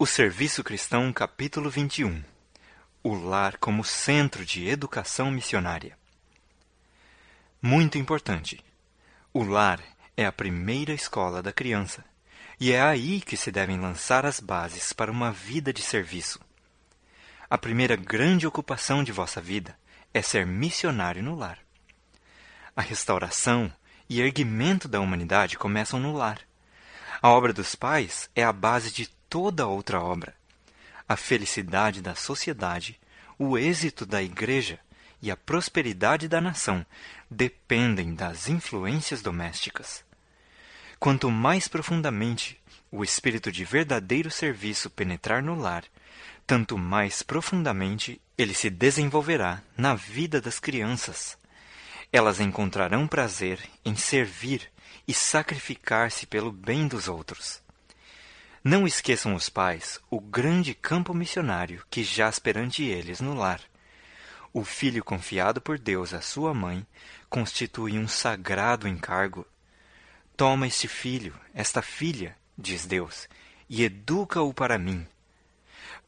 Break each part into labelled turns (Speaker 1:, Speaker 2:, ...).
Speaker 1: O Serviço Cristão, capítulo 21. O lar como centro de educação missionária. Muito importante. O lar é a primeira escola da criança, e é aí que se devem lançar as bases para uma vida de serviço. A primeira grande ocupação de vossa vida é ser missionário no lar. A restauração e erguimento da humanidade começam no lar. A obra dos pais é a base de toda outra obra. A felicidade da sociedade, o êxito da igreja e a prosperidade da nação dependem das influências domésticas. Quanto mais profundamente o espírito de verdadeiro serviço penetrar no lar, tanto mais profundamente ele se desenvolverá na vida das crianças. Elas encontrarão prazer em servir e sacrificar-se pelo bem dos outros. Não esqueçam os pais o grande campo missionário que jaz perante eles no lar. O filho confiado por Deus à sua mãe constitui um sagrado encargo. Toma este filho, esta filha, diz Deus, e educa-o para mim.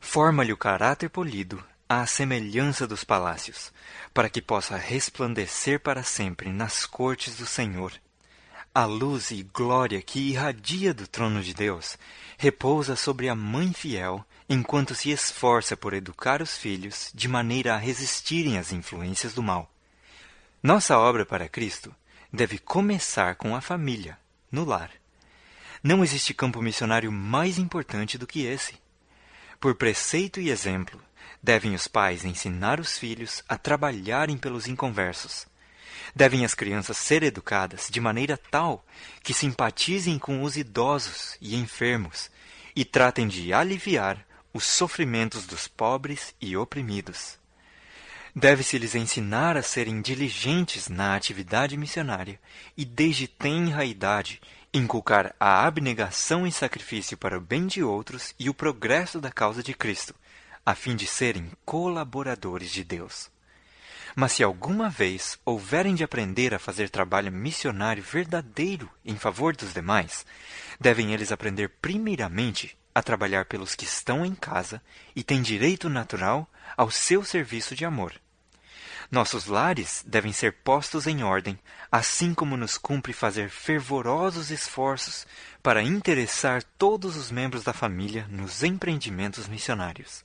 Speaker 1: Forma-lhe o caráter polido à semelhança dos palácios, para que possa resplandecer para sempre nas cortes do Senhor. A luz e glória que irradia do trono de Deus repousa sobre a mãe fiel enquanto se esforça por educar os filhos de maneira a resistirem às influências do mal. Nossa obra para Cristo deve começar com a família, no lar. Não existe campo missionário mais importante do que esse. Por preceito e exemplo, devem os pais ensinar os filhos a trabalharem pelos inconversos. Devem as crianças ser educadas de maneira tal que simpatizem com os idosos e enfermos e tratem de aliviar os sofrimentos dos pobres e oprimidos. Deve-se-lhes ensinar a serem diligentes na atividade missionária e, desde tenra idade, inculcar a abnegação e sacrifício para o bem de outros e o progresso da causa de Cristo, a fim de serem colaboradores de Deus. Mas se alguma vez houverem de aprender a fazer trabalho missionário verdadeiro em favor dos demais, devem eles aprender primeiramente a trabalhar pelos que estão em casa e têm direito natural ao seu serviço de amor. Nossos lares devem ser postos em ordem, assim como nos cumpre fazer fervorosos esforços para interessar todos os membros da família nos empreendimentos missionários.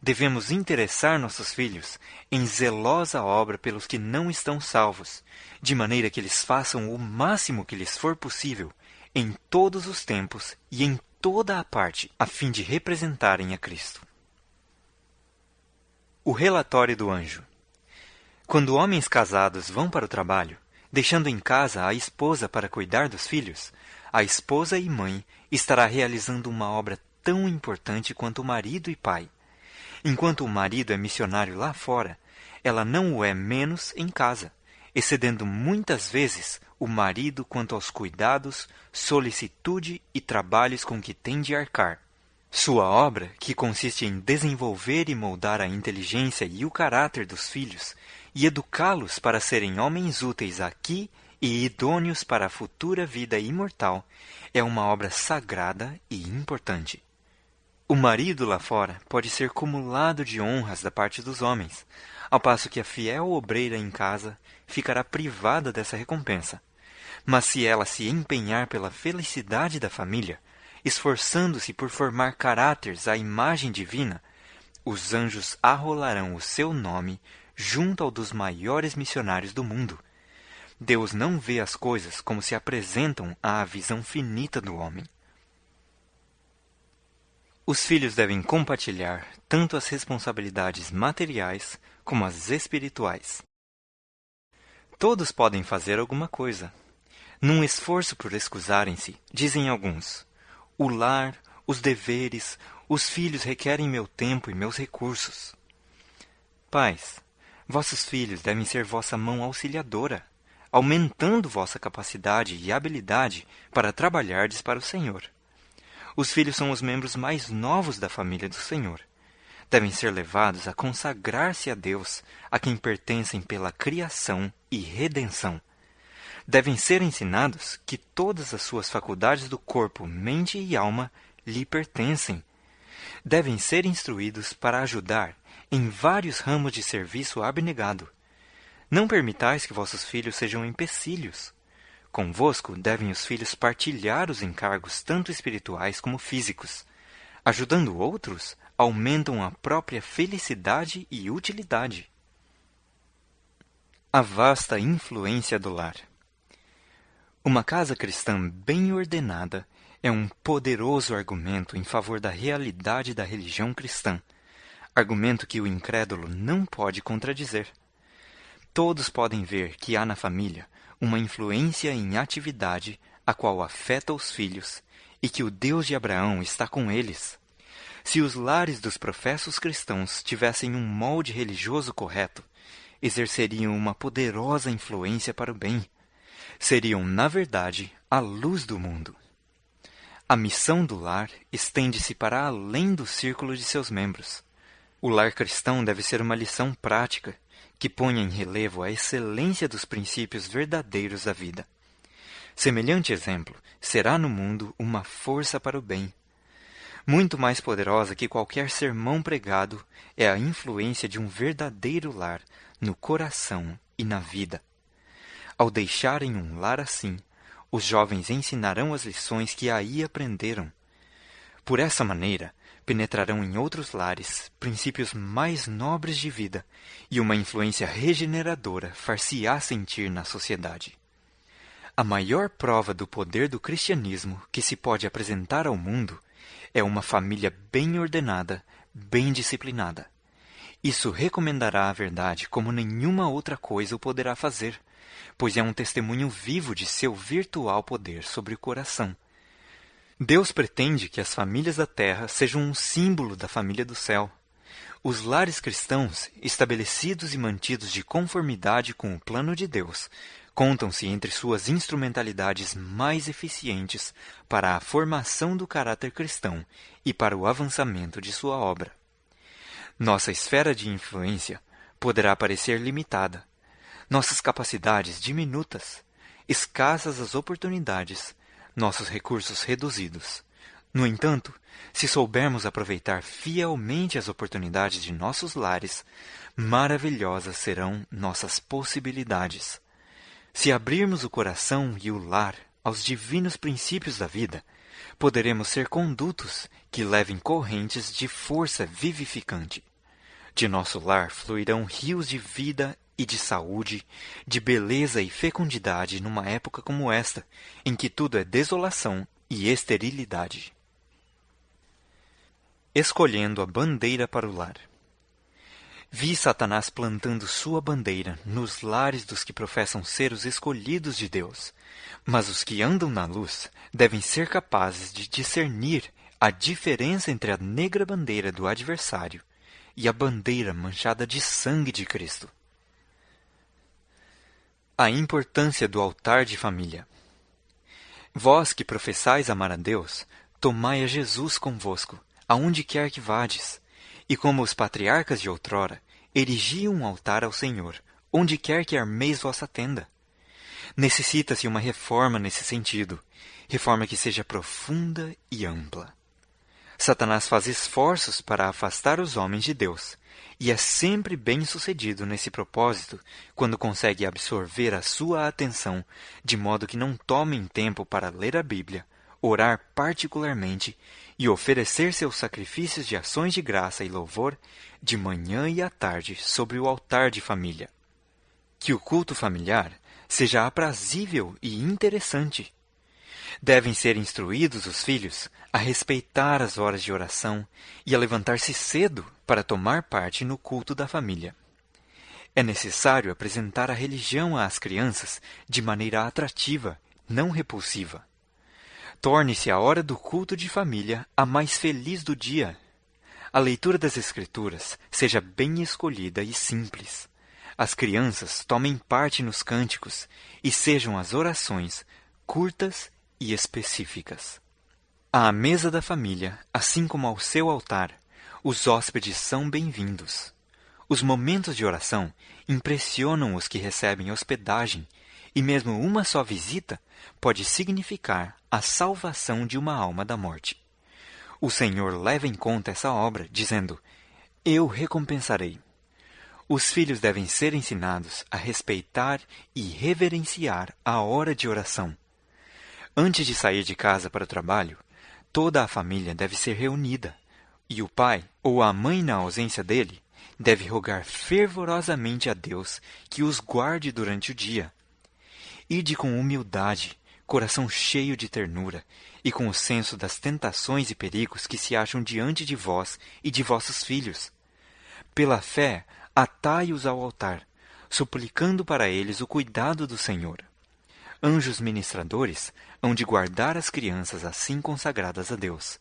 Speaker 1: Devemos interessar nossos filhos em zelosa obra pelos que não estão salvos, de maneira que eles façam o máximo que lhes for possível, em todos os tempos e em toda a parte, a fim de representarem a Cristo. O relatório do anjo. Quando homens casados vão para o trabalho, deixando em casa a esposa para cuidar dos filhos, a esposa e mãe estará realizando uma obra tão importante quanto o marido e pai. Enquanto o marido é missionário lá fora, ela não o é menos em casa, excedendo muitas vezes o marido quanto aos cuidados, solicitude e trabalhos com que tem de arcar. Sua obra, que consiste em desenvolver e moldar a inteligência e o caráter dos filhos, e educá-los para serem homens úteis aqui e idôneos para a futura vida imortal, é uma obra sagrada e importante. O marido lá fora pode ser cumulado de honras da parte dos homens, ao passo que a fiel obreira em casa ficará privada dessa recompensa. Mas se ela se empenhar pela felicidade da família, esforçando-se por formar caráteres à imagem divina, os anjos arrolarão o seu nome junto ao dos maiores missionários do mundo. Deus não vê as coisas como se apresentam à visão finita do homem. Os filhos devem compartilhar tanto as responsabilidades materiais como as espirituais. Todos podem fazer alguma coisa. Num esforço por excusarem-se, dizem alguns: o lar, os deveres, os filhos requerem meu tempo e meus recursos. Pais, vossos filhos devem ser vossa mão auxiliadora, aumentando vossa capacidade e habilidade para trabalhardes para o Senhor. Os filhos são os membros mais novos da família do Senhor. Devem ser levados a consagrar-se a Deus, a quem pertencem pela criação e redenção. Devem ser ensinados que todas as suas faculdades do corpo, mente e alma lhe pertencem. devem ser instruídos para ajudar em vários ramos de serviço abnegado. Não permitais que vossos filhos sejam empecilhos. Convosco devem os filhos partilhar os encargos tanto espirituais como físicos. Ajudando outros, aumentam a própria felicidade e utilidade. A vasta influência do lar. Uma casa cristã bem ordenada é um poderoso argumento em favor da realidade da religião cristã, argumento que o incrédulo não pode contradizer. Todos podem ver que há na família uma influência em atividade a qual afeta os filhos e que o Deus de Abraão está com eles. Se os lares dos professos cristãos tivessem um molde religioso correto, exerceriam uma poderosa influência para o bem. Seriam, na verdade, a luz do mundo. A missão do lar estende-se para além do círculo de seus membros. O lar cristão deve ser uma lição prática, que ponha em relevo a excelência dos princípios verdadeiros da vida. Semelhante exemplo será no mundo uma força para o bem. Muito mais poderosa que qualquer sermão pregado é a influência de um verdadeiro lar no coração e na vida. Ao deixarem um lar assim, os jovens ensinarão as lições que aí aprenderam. Por essa maneira, penetrarão em outros lares princípios mais nobres de vida e uma influência regeneradora far-se-á sentir na sociedade. A maior prova do poder do cristianismo que se pode apresentar ao mundo é uma família bem ordenada, bem disciplinada. Isso recomendará a verdade como nenhuma outra coisa o poderá fazer, pois é um testemunho vivo de seu virtual poder sobre o coração. Deus pretende que as famílias da terra sejam um símbolo da família do céu. Os lares cristãos, estabelecidos e mantidos de conformidade com o plano de Deus, contam-se entre suas instrumentalidades mais eficientes para a formação do caráter cristão e para o avançamento de sua obra. Nossa esfera de influência poderá parecer limitada, nossas capacidades diminutas, escassas as oportunidades, nossos recursos reduzidos. No entanto, se soubermos aproveitar fielmente as oportunidades de nossos lares, maravilhosas serão nossas possibilidades. Se abrirmos o coração e o lar aos divinos princípios da vida, poderemos ser condutos que levem correntes de força vivificante. De nosso lar fluirão rios de vida e de saúde, de beleza e fecundidade numa época como esta, em que tudo é desolação e esterilidade. Escolhendo a bandeira para o lar. Vi Satanás plantando sua bandeira nos lares dos que professam ser os escolhidos de Deus, mas os que andam na luz devem ser capazes de discernir a diferença entre a negra bandeira do adversário e a bandeira manchada de sangue de Cristo. A importância do altar de família. Vós que professais amar a Deus, tomai a Jesus convosco, aonde quer que vades, e como os patriarcas de outrora, erigi um altar ao Senhor, onde quer que armeis vossa tenda. Necessita-se uma reforma nesse sentido, reforma que seja profunda e ampla. Satanás faz esforços para afastar os homens de Deus, e é sempre bem-sucedido nesse propósito quando consegue absorver a sua atenção, de modo que não tomem tempo para ler a Bíblia, orar particularmente e oferecer seus sacrifícios de ações de graça e louvor de manhã e à tarde sobre o altar de família. Que o culto familiar seja aprazível e interessante. Devem ser instruídos os filhos a respeitar as horas de oração e a levantar-se cedo para tomar parte no culto da família. É necessário apresentar a religião às crianças de maneira atrativa, não repulsiva. Torne-se a hora do culto de família a mais feliz do dia. A leitura das Escrituras seja bem escolhida e simples. As crianças tomem parte nos cânticos e sejam as orações curtas e específicas. À mesa da família, assim como ao seu altar, os hóspedes são bem-vindos. Os momentos de oração impressionam os que recebem hospedagem, e mesmo uma só visita pode significar a salvação de uma alma da morte. O Senhor leva em conta essa obra, dizendo: Eu recompensarei. Os filhos devem ser ensinados a respeitar e reverenciar a hora de oração. Antes de sair de casa para o trabalho, toda a família deve ser reunida, e o pai, ou a mãe na ausência dele, deve rogar fervorosamente a Deus que os guarde durante o dia. Ide com humildade, coração cheio de ternura, e com o senso das tentações e perigos que se acham diante de vós e de vossos filhos. Pela fé, atai-os ao altar, suplicando para eles o cuidado do Senhor. Anjos ministradores hão de guardar as crianças assim consagradas a Deus.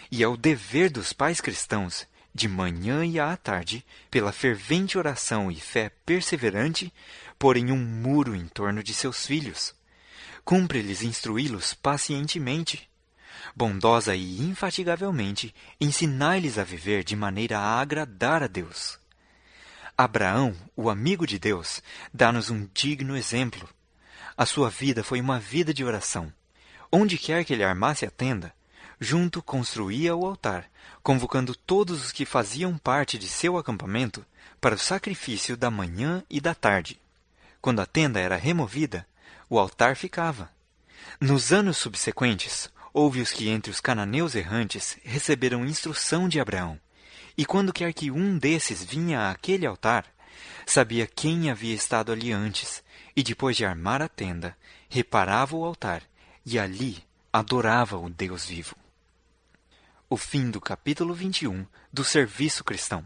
Speaker 1: E é o dever dos pais cristãos, de manhã e à tarde, pela fervente oração e fé perseverante, porem um muro em torno de seus filhos. Cumpre-lhes instruí-los pacientemente. Bondosa e infatigavelmente, ensinai-lhes a viver de maneira a agradar a Deus. Abraão, o amigo de Deus, dá-nos um digno exemplo. A sua vida foi uma vida de oração. Onde quer que ele armasse a tenda, junto construía o altar, convocando todos os que faziam parte de seu acampamento para o sacrifício da manhã e da tarde. Quando a tenda era removida, o altar ficava. Nos anos subsequentes, houve os que entre os cananeus errantes receberam instrução de Abraão, e quando quer que um desses vinha àquele altar, sabia quem havia estado ali antes, e depois de armar a tenda, reparava o altar, e ali adorava o Deus vivo. O fim do capítulo 21 do Serviço Cristão.